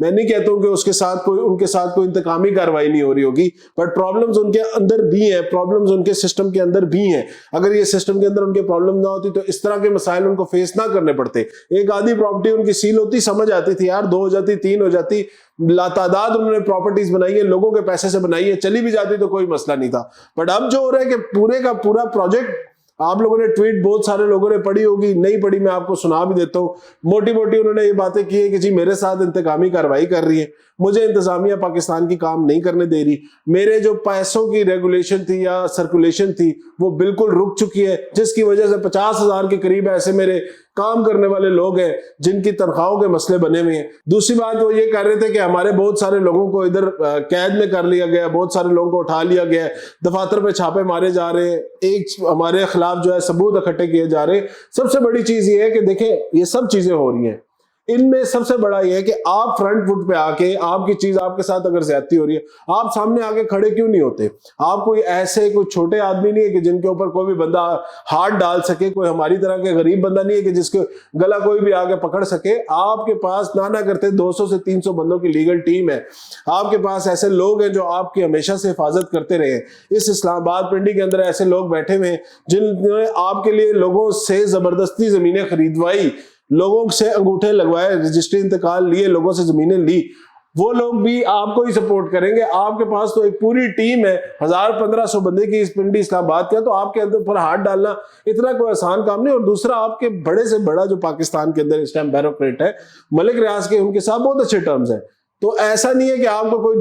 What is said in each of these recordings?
میں نہیں کہتا ہوں کہ ان کے ساتھ کوئی انتقامی کارروائی نہیں ہو رہی ہوگی, بٹ پرابلمز ان کے اندر بھی ہیں, پرابلمز ان کے سسٹم کے اندر بھی ہیں. اگر یہ سسٹم کے اندر ان کے پرابلم نہ ہوتی تو اس طرح کے مسائل ان کو فیس نہ کرنے پڑتے. ایک آدھی پراپرٹی ان کی سیل ہوتی, سمجھ آتی تھی یار, 2 ہو جاتی, 3 ہو جاتی, لاتعداد انہوں نے پراپرٹیز بنائی ہے, لوگوں کے پیسے سے بنائی ہے, چلی بھی جاتی تو کوئی مسئلہ نہیں تھا. بٹ اب جو ہو رہا ہے کہ پورے کا پورا پروجیکٹ, آپ لوگوں نے ٹویٹ بہت سارے لوگوں نے پڑھی ہوگی, نہیں پڑھی میں آپ کو سنا بھی دیتا ہوں. موٹی موٹی انہوں نے یہ باتیں کی ہے کہ جی میرے ساتھ انتقامی کارروائی کر رہی ہے, مجھے انتظامیہ پاکستان کی کام نہیں کرنے دے رہی, میرے جو پیسوں کی ریگولیشن تھی یا سرکولیشن تھی وہ بالکل رک چکی ہے, جس کی وجہ سے 50,000 کے قریب ایسے میرے کام کرنے والے لوگ ہیں جن کی تنخواہوں کے مسئلے بنے ہوئے ہیں. دوسری بات وہ یہ کر رہے تھے کہ ہمارے بہت سارے لوگوں کو ادھر قید میں کر لیا گیا, بہت سارے لوگوں کو اٹھا لیا گیا, دفاتر پہ چھاپے مارے جا رہے ہیں, ایک ہمارے خلاف جو ہے ثبوت اکٹھے کیے جا رہے ہیں. سب سے بڑی چیز یہ ہے کہ دیکھیں یہ سب چیزیں ہو رہی ہیں, ان میں سب سے بڑا یہ ہے کہ آپ فرنٹ فٹ پہ آ کے آپ کی چیز, آپ کے ساتھ اگر زیادتی ہو رہی ہے, آپ سامنے آ کے کھڑے کیوں نہیں ہوتے؟ آپ کوئی ایسے کوئی چھوٹے آدمی نہیں ہے کہ جن کے اوپر کوئی بھی بندہ ہاتھ ڈال سکے, کوئی ہماری طرح کے غریب بندہ نہیں ہے کہ جس کے گلا کوئی بھی آگے پکڑ سکے. آپ کے پاس نہ کرتے 200 سے 300 بندوں کی لیگل ٹیم ہے, آپ کے پاس ایسے لوگ ہیں جو آپ کی ہمیشہ سے حفاظت کرتے رہے ہیں. اس اسلام آباد پنڈی کے اندر ایسے لوگ بیٹھے ہوئے ہیں جنہوں نے آپ کے لیے لوگوں سے زبردستی زمینیں خریدوائی, لوگوں سے انگوٹھے لگوائے, رجسٹری انتقال لیے, لوگوں سے زمینیں لی. وہ لوگ بھی آپ کو ہی سپورٹ کریں گے. آپ کے پاس تو ایک پوری ٹیم ہے 1000-1500 بندے کی اس پنڈی اسلام آباد کے, تو آپ کے اندر پر ہاتھ ڈالنا اتنا کوئی آسان کام نہیں. اور دوسرا, آپ کے بڑے سے بڑا جو پاکستان کے اندر اس ٹائم بیوروکریٹ ہے ملک ریاض کے, ان کے ساتھ بہت اچھے ٹرمز ہیں. تو ایسا نہیں ہے کہ آپ کو کوئی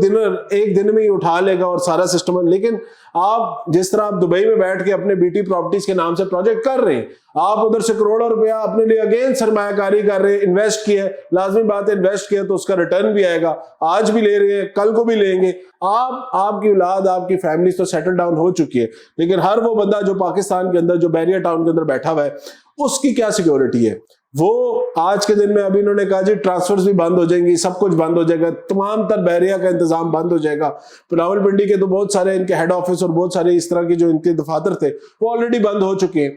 ایک دن میں ہی اٹھا لے گا اور سارا سسٹم ہے. لیکن آپ جس طرح آپ دبئی میں بیٹھ کے اپنے بی ٹی پراپرٹیز کے نام سے پروجیکٹ کر رہے ہیں, آپ ادھر سے کروڑوں روپیہ اپنے لیے اگین سرمایہ کاری کر رہے ہیں, انویسٹ کیا ہے, لازمی بات ہے انویسٹ کیا تو اس کا ریٹرن بھی آئے گا. آج بھی لے رہے ہیں, کل کو بھی لیں گے. آپ کی اولاد, آپ کی فیملی تو سیٹل ڈاؤن ہو چکی ہے, لیکن ہر وہ بندہ جو پاکستان کے اندر, جو بیریا ٹاؤن کے اندر بیٹھا ہوا ہے, اس کی کیا سیکیورٹی ہے؟ وہ آج کے دن میں ابھی انہوں نے کہا جی ٹرانسفرز بھی بند ہو جائیں گی, سب کچھ بند ہو جائے گا, تمام تر بحریہ کا انتظام بند ہو جائے گا. راولپنڈی کے تو بہت سارے ان کے ہیڈ آفس اور بہت سارے اس طرح کی جو ان کے دفاتر تھے وہ آلریڈی بند ہو چکے ہیں.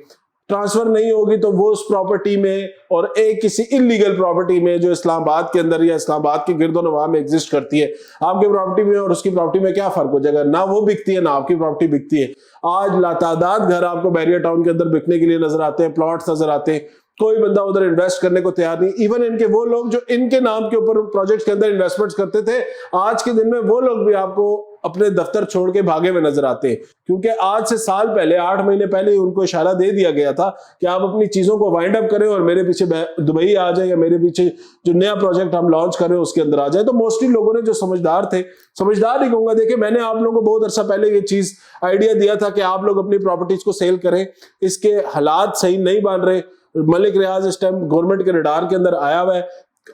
ٹرانسفر نہیں ہوگی تو وہ اس پراپرٹی میں اور ایک کسی انلیگل پراپرٹی میں جو اسلام آباد کے اندر یا اسلام آباد کے گرد و نواح میں ایگزسٹ کرتی ہے, آپ کی پراپرٹی میں اور اس کی پراپرٹی میں کیا فرق ہو جائے گا؟ نہ وہ بکتی ہے نہ آپ کی پراپرٹی بکتی ہے. آج لاتعداد گھر آپ کو بیریا ٹاؤن کے اندر بکنے کے لیے نظر آتے ہیں, پلاٹس نظر آتے ہیں, کوئی بندہ ادھر انویسٹ کرنے کو تیار نہیں. ایون ان کے وہ لوگ جو ان کے نام کے اوپر پروجیکٹس کے اندر انویسٹمنٹس کرتے تھے, آج کے دن میں وہ لوگ بھی آپ کو اپنے دفتر چھوڑ کے بھاگے ہوئے نظر آتے ہیں, کیونکہ آج سے سال پہلے 8 مہینے پہلے ان کو اشارہ دے دیا گیا تھا کہ آپ اپنی چیزوں کو وائنڈ اپ کریں اور میرے پیچھے دبئی آ جائیں, یا میرے پیچھے جو نیا پروجیکٹ ہم لانچ کریں اس کے اندر آ جائیں. تو موسٹلی لوگوں نے جو سمجھدار تھے, سمجھدار ہی کہوں گا, دیکھیں میں نے آپ لوگوں کو بہت عرصہ پہلے یہ چیز آئیڈیا دیا تھا کہ آپ لوگ اپنی پراپرٹیز کو سیل کریں, اس کے حالات صحیح نہیں بن رہے. ملک ریاض اس ٹائم گورنمنٹ کے ریڈار کے اندر آیا ہوا ہے.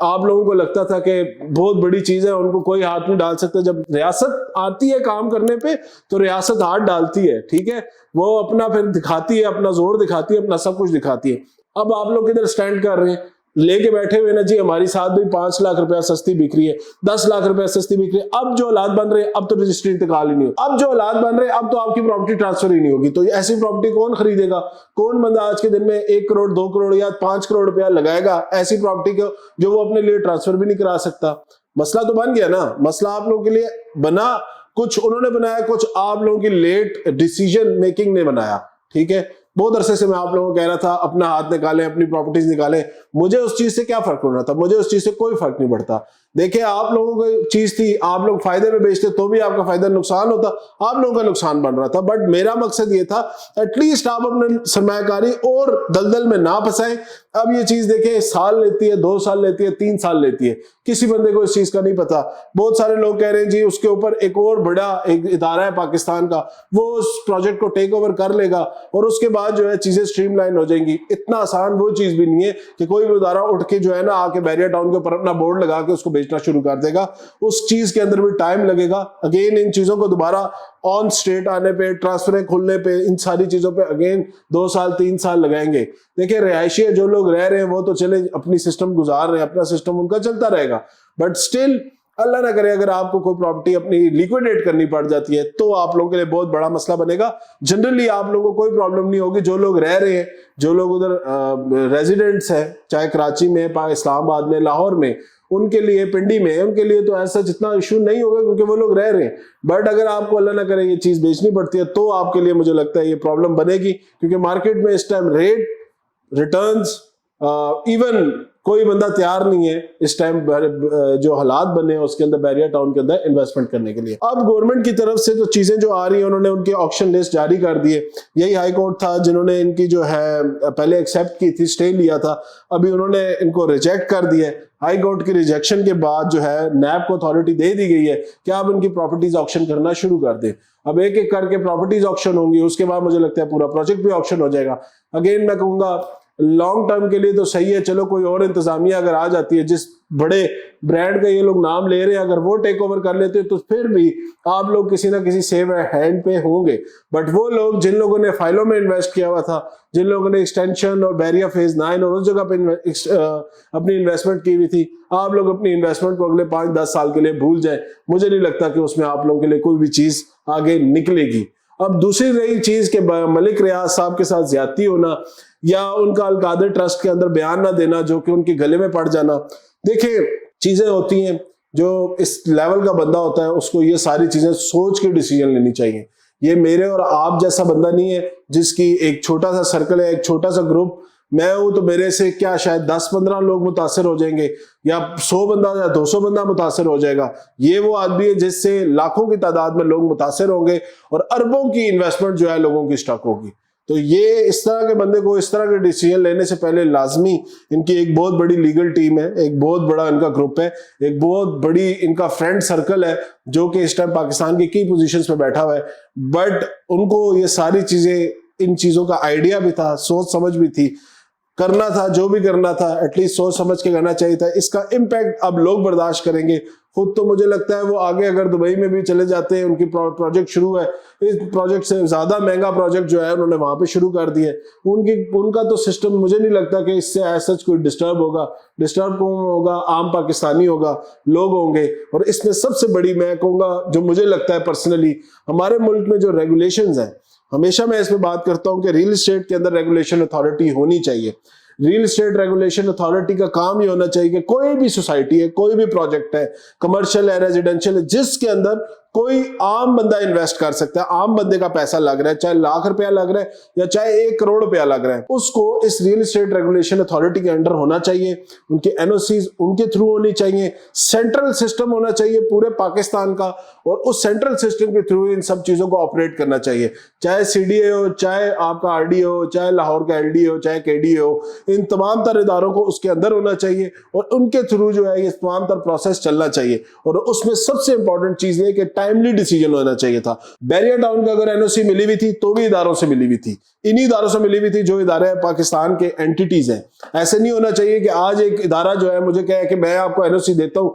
آپ لوگوں کو لگتا تھا کہ بہت بڑی چیز ہے, ان کو کوئی ہاتھ نہیں ڈال سکتا. جب ریاست آتی ہے کام کرنے پہ تو ریاست ہاتھ ڈالتی ہے, ٹھیک ہے, وہ اپنا پھر دکھاتی ہے, اپنا زور دکھاتی ہے, اپنا سب کچھ دکھاتی ہے. اب آپ لوگ ادھر سٹینڈ کر رہے ہیں, لے کے بیٹھے ہوئے نا جی ہماری ساتھ بھی 5 لاکھ روپیہ سستی بک رہی ہے, 10 لاکھ روپیہ سستی بک رہی ہے. اب جو حالات بن رہے ہیں, اب تو رجسٹری انتقال ہی نہیں ہو, اب جو حالات بن رہے ہیں اب تو آپ کی پراپرٹی ٹرانسفر ہی نہیں ہوگی. تو ایسی پراپرٹی کون خریدے گا؟ کون بندہ آج کے دن میں 1 کروڑ 2 کروڑ یا 5 کروڑ روپیہ لگائے گا ایسی پراپرٹی کو جو وہ اپنے لیے ٹرانسفر بھی نہیں کرا سکتا؟ مسئلہ تو بن گیا نا. مسئلہ آپ لوگوں کے لیے بنا, کچھ انہوں نے بنایا, کچھ آپ لوگوں کی لیٹ ڈیسیجن میکنگ نے بنایا, ٹھیک ہے. بہت عرصے سے میں آپ لوگوں کو کہہ رہا تھا اپنا ہاتھ نکالیں, اپنی پراپرٹیز نکالیں. مجھے اس چیز سے کیا فرق پڑ رہا تھا؟ مجھے اس چیز سے کوئی فرق نہیں پڑتا. دیکھیں آپ لوگوں کو چیز تھی, آپ لوگ فائدے میں بیچتے تو بھی آپ کا فائدہ نقصان ہوتا, آپ لوگوں کا نقصان بن رہا تھا. بٹ میرا مقصد یہ تھا ایٹ لیسٹ آپ اپنے سرمایہ کاری اور دلدل میں نہ پھنسائیں. اب یہ چیز دیکھیں 1 سال لیتی ہے, 2 سال لیتی ہے, 3 سال لیتی ہے, کسی بندے کو اس چیز کا نہیں پتا. بہت سارے لوگ کہہ رہے ہیں جی اس کے اوپر ایک اور بڑا ایک ادارہ ہے پاکستان کا, وہ اس پروجیکٹ کو ٹیک اوور کر لے گا اور اس کے بعد جو ہے چیزیں اسٹریم لائن ہو جائیں گی. اتنا آسان وہ چیز بھی نہیں ہے کہ کوئی بھی ادارہ اٹھ کے جو ہے نا آ کے بیریا ٹاؤن کے اوپر اپنا بورڈ لگا کے اس کو بیچنا شروع کر دے گا. اس چیز کے اندر بھی ٹائم لگے گا. اگین ان چیزوں کو دوبارہ آن اسٹیٹ آنے پہ, ٹرانسفریں کھلنے پہ, ان ساری چیزوں پہ اگین 2 سال 3 سال لگائیں گے. دیکھیں رہائشی جو لوگ رہ رہے ہیں وہ تو چلے اپنی سسٹم گزار رہے ہیں, اپنا سسٹم ان کا چلتا رہے گا. بٹ اسٹل اللہ نہ کرے اگر آپ کو کوئی پراپرٹی اپنی لیکویڈیٹ کرنی پڑ جاتی ہے تو آپ لوگوں کے لیے بہت بڑا مسئلہ بنے گا. جنرلی آپ لوگوں کو کوئی پرابلم نہیں ہوگی. جو لوگ رہ رہے ہیں, جو لوگ ادھر ریزیڈنٹس ہیں, چاہے کراچی میں, اسلام آباد میں, لاہور میں, ان کے لیے پنڈی میں ان کے لیے تو ایسا جتنا ایشو نہیں ہوگا کیونکہ وہ لوگ رہ رہے ہیں. بٹ اگر آپ کو اللہ نہ کرے یہ چیز بیچنی پڑتی ہے تو آپ کے لیے مجھے لگتا ہے یہ پرابلم بنے گی, کیونکہ مارکیٹ میں اس ٹائم ریٹ ریٹرنز ایون کوئی بندہ تیار نہیں ہے اس ٹائم جو حالات بنے ہیں اس کے اندر بیریا ٹاؤن کے اندر انویسٹمنٹ کرنے کے لیے. اب گورنمنٹ کی طرف سے تو چیزیں جو آ رہی ہیں, انہوں نے ان کے آکشن لسٹ جاری کر دیے. یہی ہائی کورٹ تھا جنہوں نے ان کی جو ہے پہلے ایکسیپٹ کی تھی, اسٹے لیا تھا, ابھی انہوں نے ان کو ریجیکٹ کر دیا ہے. ہائی کورٹ کی ریجیکشن کے بعد جو ہے نیب کو اتھارٹی دے دی گئی ہے کہ آپ ان کی پراپرٹیز آکشن کرنا شروع کر دیں. اب ایک ایک کر کے پراپرٹیز آکشن ہوں گی, اس کے بعد مجھے لگتا ہے پورا پروجیکٹ بھی آکشن ہو جائے گا. اگین میں کہوں گا لانگ ٹرم کے لیے تو صحیح ہے, چلو کوئی اور انتظامیہ اگر آ جاتی ہے, جس بڑے برانڈ کا یہ لوگ نام لے رہے ہیں اگر وہ ٹیک اوور کر لیتے تو پھر بھی آپ لوگ کسی نہ کسی سیو ہینڈ پہ ہوں گے. بٹ وہ لوگ جن لوگوں نے فائلوں میں انویسٹ کیا ہوا تھا, جن لوگوں نے ایکسٹینشن اور بیریا فیز 9 اور اس جگہ پہ اپنی انویسٹمنٹ کی ہوئی تھی, آپ لوگ اپنی انویسٹمنٹ کو اگلے 5-10 سال کے لیے بھول جائیں. مجھے نہیں لگتا کہ اس میں آپ لوگوں کے لیے کوئی بھی چیز آگے نکلے گی. اب دوسری رہی چیز کہ ملک ریاض صاحب کے ساتھ زیادتی ہونا یا ان کا القادر ٹرسٹ کے اندر بیان نہ دینا جو کہ ان کے گلے میں پڑ جانا. دیکھیں چیزیں ہوتی ہیں, جو اس لیول کا بندہ ہوتا ہے اس کو یہ ساری چیزیں سوچ کے ڈیسیجن لینی چاہیے. یہ میرے اور آپ جیسا بندہ نہیں ہے جس کی ایک چھوٹا سا سرکل ہے, ایک چھوٹا سا گروپ, میں ہوں تو میرے سے کیا شاید 10-15 لوگ متاثر ہو جائیں گے یا 100 بندہ یا 200 بندہ متاثر ہو جائے گا. یہ وہ آدمی ہے جس سے لاکھوں کی تعداد میں لوگ متاثر ہوں گے اور اربوں کی انویسٹمنٹ جو ہے لوگوں کی سٹاک ہوگی. تو یہ اس طرح کے بندے کو اس طرح کے ڈیسیجن لینے سے پہلے لازمی ان کی ایک بہت بڑی لیگل ٹیم ہے, ایک بہت بڑا ان کا گروپ ہے, ایک بہت بڑی ان کا فرینڈ سرکل ہے جو کہ اس ٹائم پاکستان کی کی پوزیشنز پہ بیٹھا ہوا ہے. بٹ ان کو یہ ساری چیزیں, ان چیزوں کا آئیڈیا بھی تھا, سوچ سمجھ بھی تھی, کرنا تھا جو بھی کرنا تھا ایٹ لیسٹ سوچ سمجھ کے کرنا چاہیے تھا. اس کا امپیکٹ اب لوگ برداشت کریں گے. خود تو مجھے لگتا ہے وہ آگے اگر دبئی میں بھی چلے جاتے ہیں, ان کی پروجیکٹ شروع ہے, اس پروجیکٹ سے زیادہ مہنگا پروجیکٹ جو ہے انہوں نے وہاں پہ شروع کر دیے. ان کا تو سسٹم مجھے نہیں لگتا کہ اس سے ایز سچ کوئی ڈسٹرب ہوگا. ڈسٹرب کون ہوگا؟ عام پاکستانی ہوگا, لوگ ہوں گے. اور اس میں سب سے بڑی میں کہوں گا جو مجھے لگتا ہے پرسنلی, ہمارے ملک میں جو ریگولیشنز ہیں, ہمیشہ میں اس پہ بات کرتا ہوں کہ ریل اسٹیٹ کے اندر ریگولیشن اتھارٹی ہونی چاہیے. ریل اسٹیٹ ریگولیشن اتھارٹی کا کام یہ ہونا چاہیے کہ کوئی بھی سوسائٹی ہے, کوئی بھی پروجیکٹ ہے, کمرشل ہے, ریزیڈینشل ہے, جس کے اندر کوئی عام بندہ انویسٹ کر سکتا ہے, عام بندے کا پیسہ لگ رہا ہے, چاہے لاکھ روپیہ لگ رہا ہے یا چاہے 1 کروڑ روپیہ لگ رہا ہے, اس کو اس ریل اسٹیٹ ریگولیشن اتھارٹی کے انڈر ہونا چاہیے. ان کے این او سیز ان کے تھرو ہونی چاہیے. سینٹرل سسٹم ہونا چاہیے پورے پاکستان کا, اور اس سینٹرل سسٹم کے تھرو ان سب چیزوں کو آپریٹ کرنا چاہیے. چاہے سی ڈی اے ہو, چاہے آپ کا آر ڈی ہو, چاہے لاہور کا ایل ڈی ہو, چاہے کے ڈی ہو, ان تمام تر اداروں کو اس کے اندر ہونا چاہیے اور ان کے تھرو جو ہے یہ تمام تر پروسیس چلنا چاہیے. اور اس میں سب سے امپورٹنٹ چیز یہ کہ ٹائملی ڈیسیجن ہونا چاہیے تھا. بیریا ٹاؤن کا اگر این او سی ملی ہوئی تھی تو بھی اداروں سے ملی ہوئی تھی, انہی اداروں سے ملی ہوئی تھی جو ادارے پاکستان کے اینٹیٹیز ہیں. ایسے نہیں ہونا چاہیے کہ آج ایک ادارہ جو ہے مجھے کہے کہ میں آپ کو این او سی دیتا ہوں,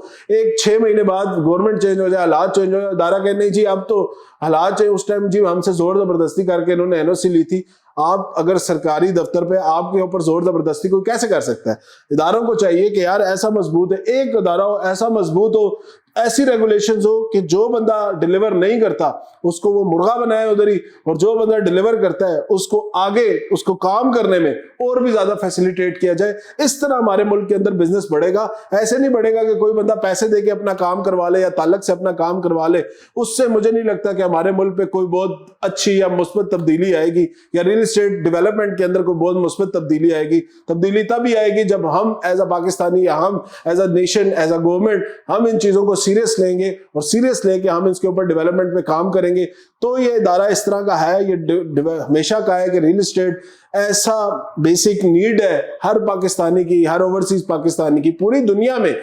6 مہینے بعد گورنمنٹ چینج ہو جائے, حالات چینج ہو جائے, ادارہ کہ نہیں جی اب تو حالات چینج, اس ٹائم جی ہم سے زور زبردستی کر کے انہوں نے این او سی لی تھی. آپ اگر سرکاری دفتر پہ آپ کے اوپر زور زبردستی کوئی کیسے کر سکتا ہے؟ اداروں کو چاہیے کہ یار ایسا مضبوط ہے, ایک ادارہ ہو ایسا مضبوط ہو, ایسی ریگولیشنز ہو کہ جو بندہ ڈیلیور نہیں کرتا اس کو وہ مرغا بنائے ادھر ہی, اور جو بندہ ڈیلیور کرتا ہے اس کو آگے اس کو کام کرنے میں اور بھی زیادہ فیسیلیٹیٹ کیا جائے. اس طرح ہمارے ملک کے اندر بزنس بڑھے گا. ایسے نہیں بڑھے گا کہ کوئی بندہ پیسے دے کے اپنا کام کروا لے یا تعلق سے اپنا کام کروا لے. اس سے مجھے نہیں لگتا کہ ہمارے ملک پہ کوئی بہت اچھی یا مثبت تبدیلی آئے گی, یا ریل اسٹیٹ ڈیولپمنٹ کے اندر کوئی بہت مثبت تبدیلی آئے گی. تبدیلی تب ہی آئے گی جب ہم ایز اے پاکستانی یا ہم as a nation, as a government, ہم ان چیزوں کو سیریس لیں گے اور سیریس لے کے ہم اس کے اوپر ڈیولپمنٹ پہ کام کریں گے. تو یہ ادارہ اس طرح کا ہے, یہ ہمیشہ کا ہے کہ ریل اسٹیٹ ایسا بیسک نیڈ ہے ہر پاکستانی کی, ہر اوورسیز پاکستانی کی, پوری دنیا میں,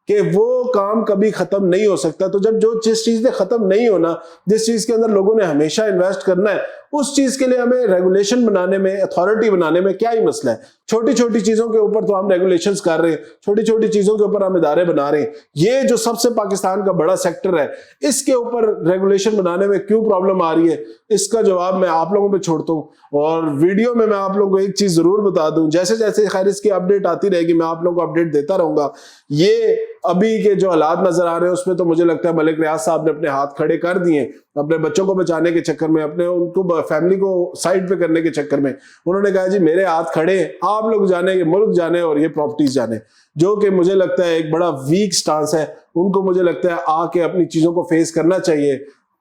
کہ وہ کام کبھی ختم نہیں ہو سکتا. تو جب جس چیز نے ختم نہیں ہونا, جس چیز کے اندر لوگوں نے ہمیشہ انویسٹ کرنا ہے, اس چیز کے لیے ہمیں ریگولیشن بنانے میں, اتھارٹی بنانے میں کیا ہی مسئلہ ہے؟ چھوٹی چھوٹی چیزوں کے اوپر تو ہم ریگولیشنز کر رہے ہیں, چھوٹی چھوٹی چیزوں کے اوپر ہم ادارے بنا رہے ہیں. یہ جو سب سے پاکستان کا بڑا سیکٹر ہے, اس کے اوپر ریگولیشن بنانے میں کیوں پرابلم آ رہی ہے, اس کا جواب میں آپ لوگوں پہ چھوڑتا ہوں. اور ویڈیو میں آپ لوگوں کو ایک چیز ضرور بتا دوں, جیسے جیسے خیر اس کی اپڈیٹ آتی رہے گی میں آپ لوگوں کو اپڈیٹ دیتا رہوں گا. یہ ابھی کے جو حالات نظر آ رہے ہیں اس میں تو مجھے لگتا ہے ملک ریاض صاحب نے اپنے ہاتھ کھڑے کر دیے اپنے بچوں کو بچانے کے چکر میں, اپنے ان کو فیملی کو سائڈ پہ کرنے کے چکر میں. انہوں نے کہا جی میرے ہاتھ کھڑے ہیں, آپ لوگ جانے, یہ ملک جانے اور یہ پراپرٹیز جانے, جو کہ مجھے لگتا ہے ایک بڑا ویک سٹانس ہے. ان کو مجھے لگتا ہے آ کے اپنی چیزوں کو فیس کرنا چاہیے.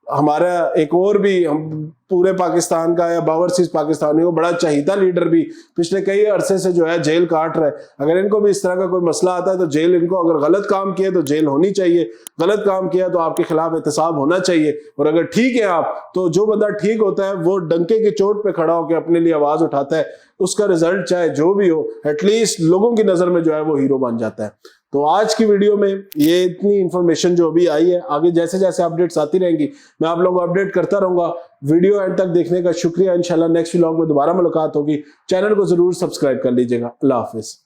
ہمارا ایک اور بھی, ہم پورے پاکستان کا یا باورچیز پاکستانیوں بڑا چہیتا لیڈر بھی پچھلے کئی عرصے سے جو ہے جیل کاٹ رہا ہے. اگر ان کو بھی اس طرح کا کوئی مسئلہ آتا ہے تو جیل, ان کو اگر غلط کام کیا تو جیل ہونی چاہیے, غلط کام کیا تو آپ کے خلاف احتساب ہونا چاہیے. اور اگر ٹھیک ہے آپ, تو جو بندہ ٹھیک ہوتا ہے وہ ڈنکے کی چوٹ پہ کھڑا ہو کے اپنے لیے آواز اٹھاتا ہے, اس کا رزلٹ چاہے جو بھی ہو ایٹ لیسٹ لوگوں کی نظر میں جو ہے وہ ہیرو بن جاتا ہے. تو آج کی ویڈیو میں یہ اتنی انفارمیشن جو ابھی آئی ہے, آگے جیسے جیسے اپڈیٹس آتی رہیں گی میں آپ لوگوں کو اپڈیٹ کرتا رہوں گا. ویڈیو اینڈ تک دیکھنے کا شکریہ. انشاءاللہ نیکسٹ ولاگ میں دوبارہ ملاقات ہوگی. چینل کو ضرور سبسکرائب کر لیجئے گا. اللہ حافظ.